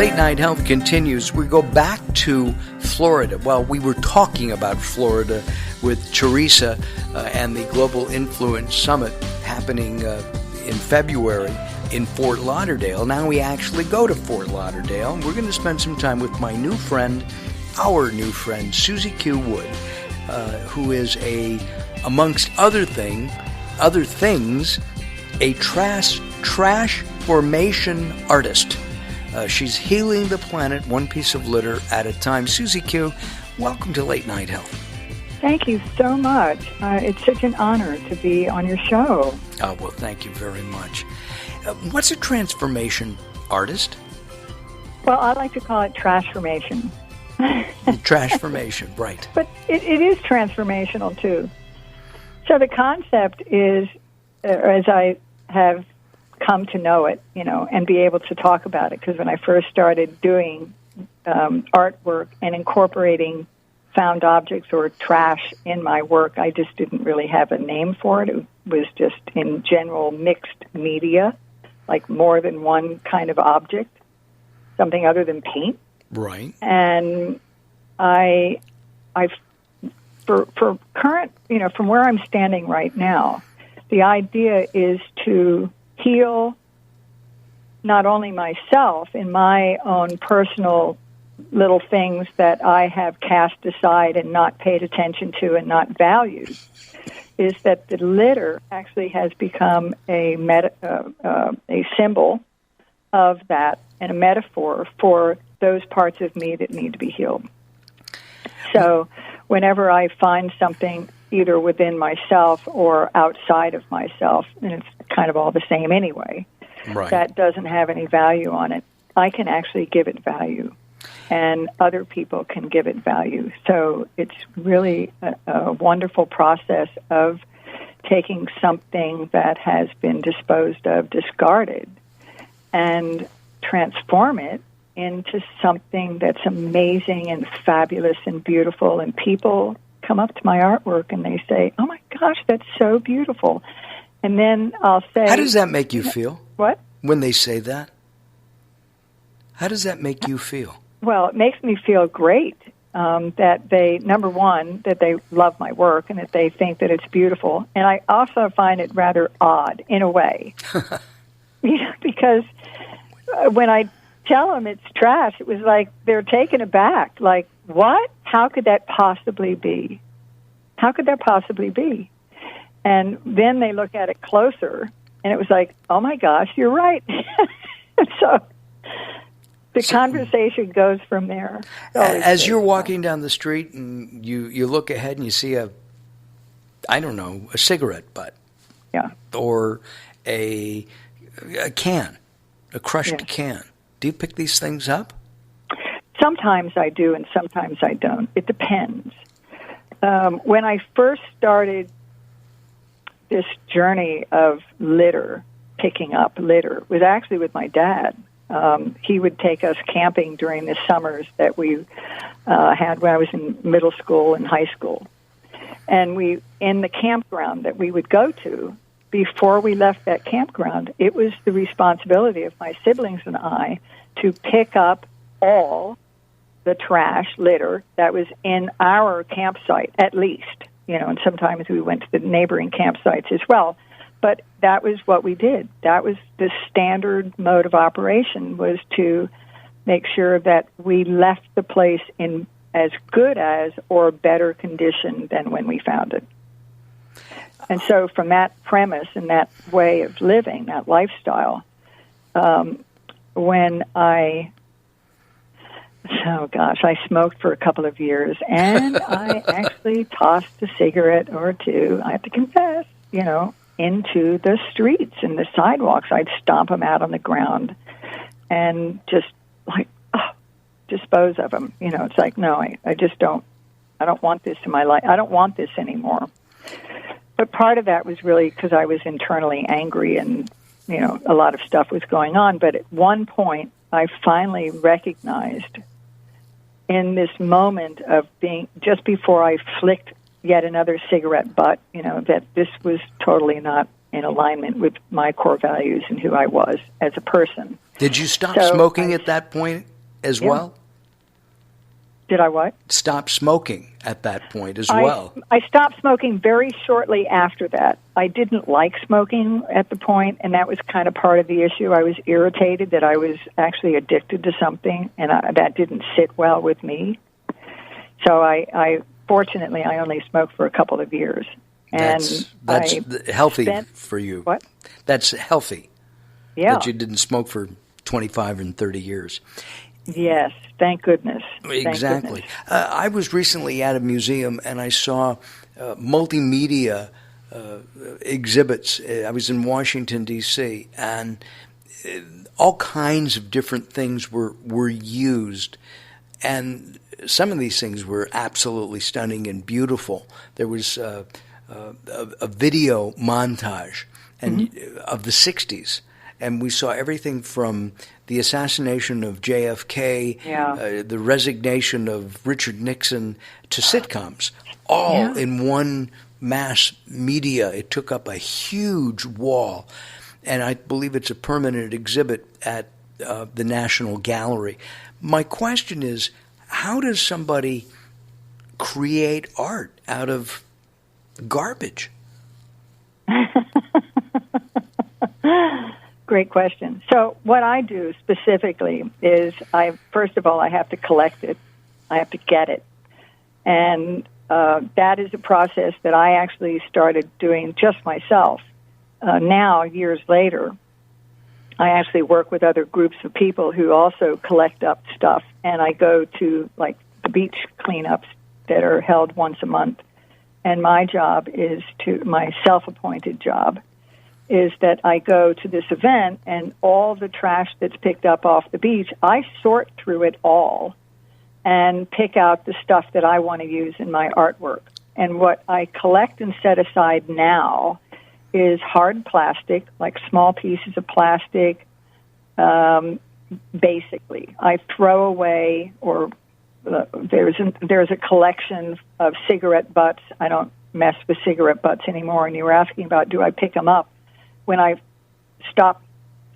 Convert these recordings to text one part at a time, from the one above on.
Late Night Health continues. We go back to Florida. Well, we were talking about Florida with Teresa and the Global Influence Summit happening in February in Fort Lauderdale. Now we actually go to Fort Lauderdale, and we're going to spend some time with my new friend, our new friend, SusieQ Wood, who is amongst other things, a trash formation artist. She's healing the planet one piece of litter at a time. SusieQ, welcome to Late Night Health. Thank you so much. It's such an honor to be on your show. Oh, well, thank you very much. What's a transformation artist? Well, I like to call it trashformation. Trashformation, right. But it is transformational, too. So the concept is, as I have come to know it, and be able to talk about it, because when I first started doing artwork and incorporating found objects or trash in my work, I just didn't really have a name for it. It was just in general mixed media, like more than one kind of object, something other than paint. Right. And I for current, from where I'm standing right now, the idea is to heal not only myself in my own personal little things that I have cast aside and not paid attention to and not valued, is that the litter actually has become a symbol of that and a metaphor for those parts of me that need to be healed. So whenever I find something either within myself or outside of myself, and it's kind of all the same anyway, right, that doesn't have any value on it, I can actually give it value, and other people can give it value. So it's really a wonderful process of taking something that has been disposed of, discarded, and transform it into something that's amazing and fabulous and beautiful. And people come up to my artwork and they say, "Oh my gosh, that's so beautiful." And then I'll say, how does that make you feel? What? When they say that? How does that make you feel? Well, it makes me feel great that they, number one, that they love my work and that they think that it's beautiful. And I also find it rather odd in a way. Because when I tell them it's trash, it was like they're taken aback. Like, what? How could that possibly be? How could that possibly be? And then they look at it closer, and it was like, oh, my gosh, you're right. So the conversation goes from there. As you're walking down the street and you look ahead and you see a cigarette butt. Yeah. Or a can, a crushed can. Do you pick these things up? Sometimes I do, and sometimes I don't. It depends. When I first started this journey of picking up litter, was actually with my dad. He would take us camping during the summers that we had when I was in middle school and high school. And in the campground that we would go to, before we left that campground, it was the responsibility of my siblings and I to pick up all the trash, litter, that was in our campsite, at least. And sometimes we went to the neighboring campsites as well. But that was what we did. That was the standard mode of operation, was to make sure that we left the place in as good as or better condition than when we found it. And so from that premise and that way of living, that lifestyle, when I smoked for a couple of years, and I actually tossed a cigarette or two, I have to confess, into the streets and the sidewalks. I'd stomp them out on the ground and just dispose of them. It's like, no, I just don't want this in my life. I don't want this anymore. But part of that was really because I was internally angry and, a lot of stuff was going on. But at one point, I finally recognized in this moment of being, just before I flicked yet another cigarette butt, that this was totally not in alignment with my core values and who I was as a person. Did you stop smoking at that point as well? Did I what? Stop smoking at that point as well. I stopped smoking very shortly after that. I didn't like smoking at the point, and that was kind of part of the issue. I was irritated that I was actually addicted to something, and that didn't sit well with me. So fortunately, I only smoked for a couple of years. And that's healthy for you. What? That's healthy. Yeah. That you didn't smoke for 25 and 30 years. Yes, thank goodness. Exactly. Thank goodness. I was recently at a museum and I saw multimedia exhibits. I was in Washington, D.C., and all kinds of different things were used. And some of these things were absolutely stunning and beautiful. There was a video montage of the 60s. And we saw everything from the assassination of JFK, the resignation of Richard Nixon, to sitcoms, all in one mass media. It took up a huge wall. And I believe it's a permanent exhibit at the National Gallery. My question is, how does somebody create art out of garbage? Great question. So what I do specifically is first of all, I have to collect it. I have to get it. And that is a process that I actually started doing just myself. Now, years later, I actually work with other groups of people who also collect up stuff. And I go to, like, the beach cleanups that are held once a month. And my job my self-appointed job is that I go to this event, and all the trash that's picked up off the beach, I sort through it all and pick out the stuff that I want to use in my artwork. And what I collect and set aside now is hard plastic, like small pieces of plastic. Basically, I throw away, or there's a collection of cigarette butts. I don't mess with cigarette butts anymore. And you were asking about, do I pick them up? When I stopped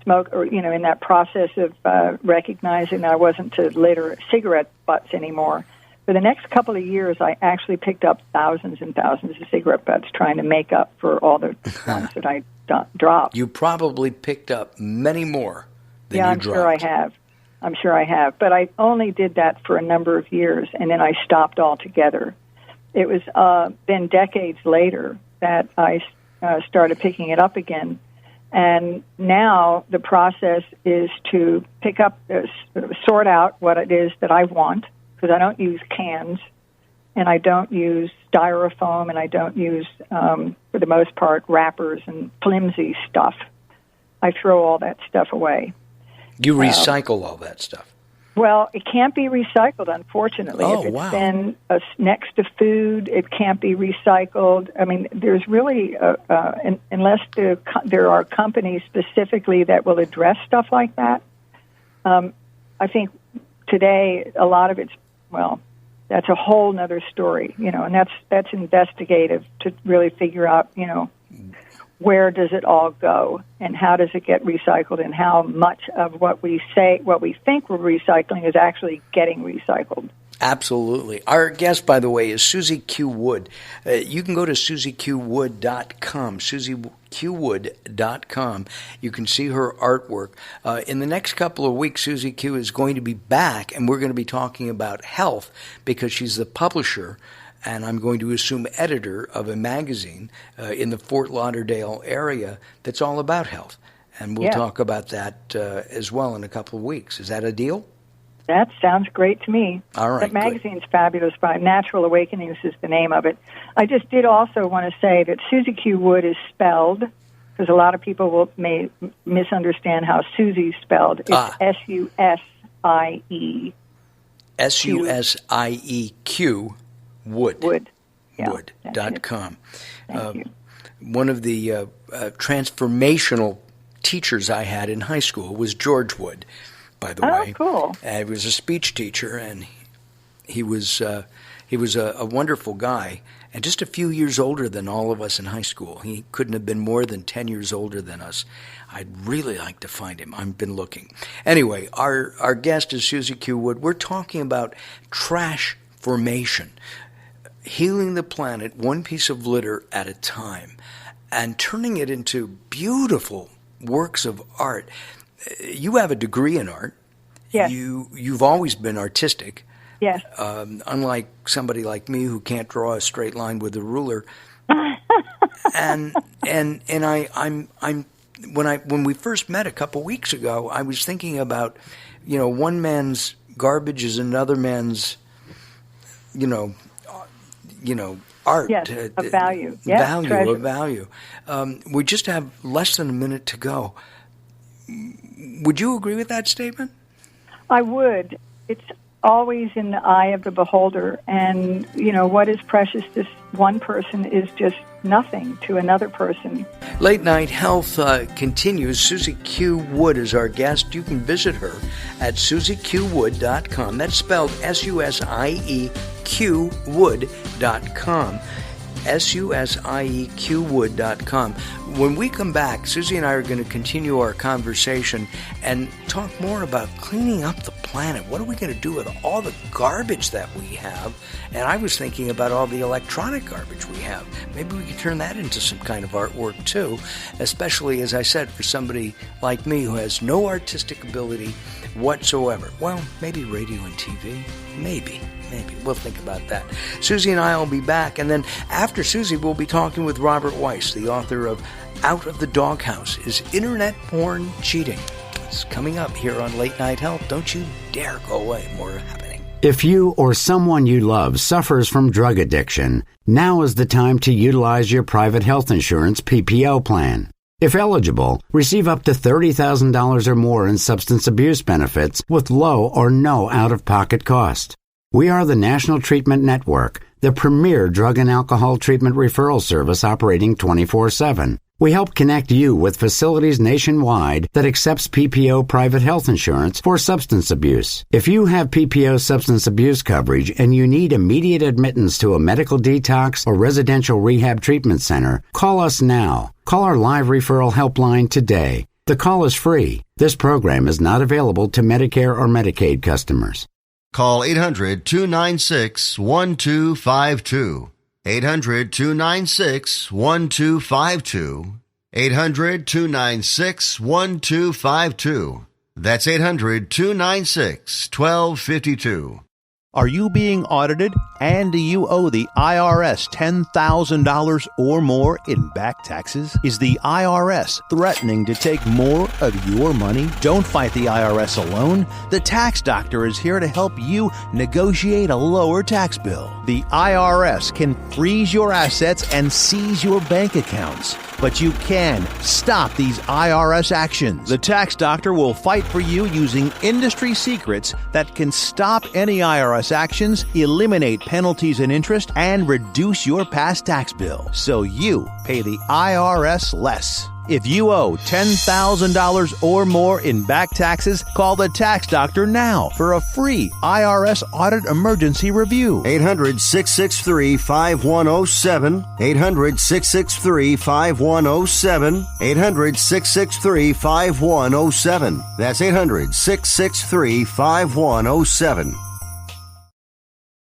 smoke, or in that process of recognizing that I wasn't to litter cigarette butts anymore, for the next couple of years, I actually picked up thousands and thousands of cigarette butts, trying to make up for all the ones that I dropped. You probably picked up many more than you dropped. I'm sure I have. But I only did that for a number of years, and then I stopped altogether. It was then decades later that I started picking it up again. And now the process is to pick up, sort out what it is that I want, because I don't use cans, and I don't use styrofoam, and I don't use, for the most part, wrappers and flimsy stuff. I throw all that stuff away. You recycle all that stuff? Well, it can't be recycled, unfortunately. Oh, if it's wow. been next to food, it can't be recycled. I mean, there's really, unless there are companies specifically that will address stuff like that, I think today a lot of it's, that's a whole nother story, and that's investigative to really figure out, where does it all go, and how does it get recycled, and how much of what we think we're recycling is actually getting recycled. Absolutely. Our guest, by the way, is SusieQ Wood. You can go to SusieQWood.com, SusieQWood.com. You can see her artwork. In the next couple of weeks, SusieQ is going to be back, and we're going to be talking about health, because she's the publisher, and I'm going to assume editor of a magazine in the Fort Lauderdale area that's all about health. And we'll talk about that as well in a couple of weeks. Is that a deal? That sounds great to me. All right. The magazine's fabulous. Natural Awakenings is the name of it. I just did also want to say that SusieQ Wood is spelled, because a lot of people may misunderstand how Susie's spelled. It's S-U-S-I-E. SusieQ Wood. Wood. Yeah, Wood.com. Thank you. One of the transformational teachers I had in high school was George Wood, by the way. Oh, cool. He was a speech teacher, and he was He was a wonderful guy, and just a few years older than all of us in high school. He couldn't have been more than 10 years older than us. I'd really like to find him. I've been looking. Anyway, our guest is SusieQ Wood. We're talking about trash formation, healing the planet one piece of litter at a time, and turning it into beautiful works of art. You have a degree in art. Yes. You've always been artistic. Yes. Unlike somebody like me who can't draw a straight line with a ruler. and I'm when we first met a couple weeks ago, I was thinking about, one man's garbage is another man's, art. Yes, a value. Yes, a value. We just have less than a minute to go. Would you agree with that statement? I would. It's always in the eye of the beholder, and what is precious to one person is just nothing to another person. Late Night Health continues. SusieQ Wood is our guest. You can visit her at SusieQWood.com. That's spelled SusieQ Wood.com. SusieQwood.com. When we come back, Susie and I are going to continue our conversation and talk more about cleaning up the planet. What are we going to do with all the garbage that we have? And I was thinking about all the electronic garbage we have. Maybe we could turn that into some kind of artwork too, especially, as I said, for somebody like me who has no artistic ability whatsoever. Well, maybe radio and TV. Maybe. We'll think about that. Susie and I will be back, and then after Susie, we'll be talking with Robert Weiss, the author of Out of the Doghouse, Is Internet Porn Cheating? It's coming up here on Late Night Health. Don't you dare go away. More happening. If you or someone you love suffers from drug addiction, now is the time to utilize your private health insurance PPO plan. If eligible, receive up to $30,000 or more in substance abuse benefits with low or no out-of-pocket cost. We are the National Treatment Network, the premier drug and alcohol treatment referral service operating 24/7. We help connect you with facilities nationwide that accepts PPO private health insurance for substance abuse. If you have PPO substance abuse coverage and you need immediate admittance to a medical detox or residential rehab treatment center, call us now. Call our live referral helpline today. The call is free. This program is not available to Medicare or Medicaid customers. Call 800-296-1252. 800-296-1252. 800-296-1252. That's 800-296-1252. Are you being audited and do you owe the IRS $10,000 or more in back taxes? Is the IRS threatening to take more of your money? Don't fight the IRS alone. The Tax Doctor is here to help you negotiate a lower tax bill. The IRS can freeze your assets and seize your bank accounts, but you can stop these IRS actions. The Tax Doctor will fight for you using industry secrets that can stop any IRS actions, eliminate penalties and interest, and reduce your past tax bill so you pay the IRS less. If you owe $10,000 or more in back taxes, call the Tax Doctor now for a free IRS audit emergency review. 800-663-5107. 800-663-5107. 800-663-5107. That's 800-663-5107.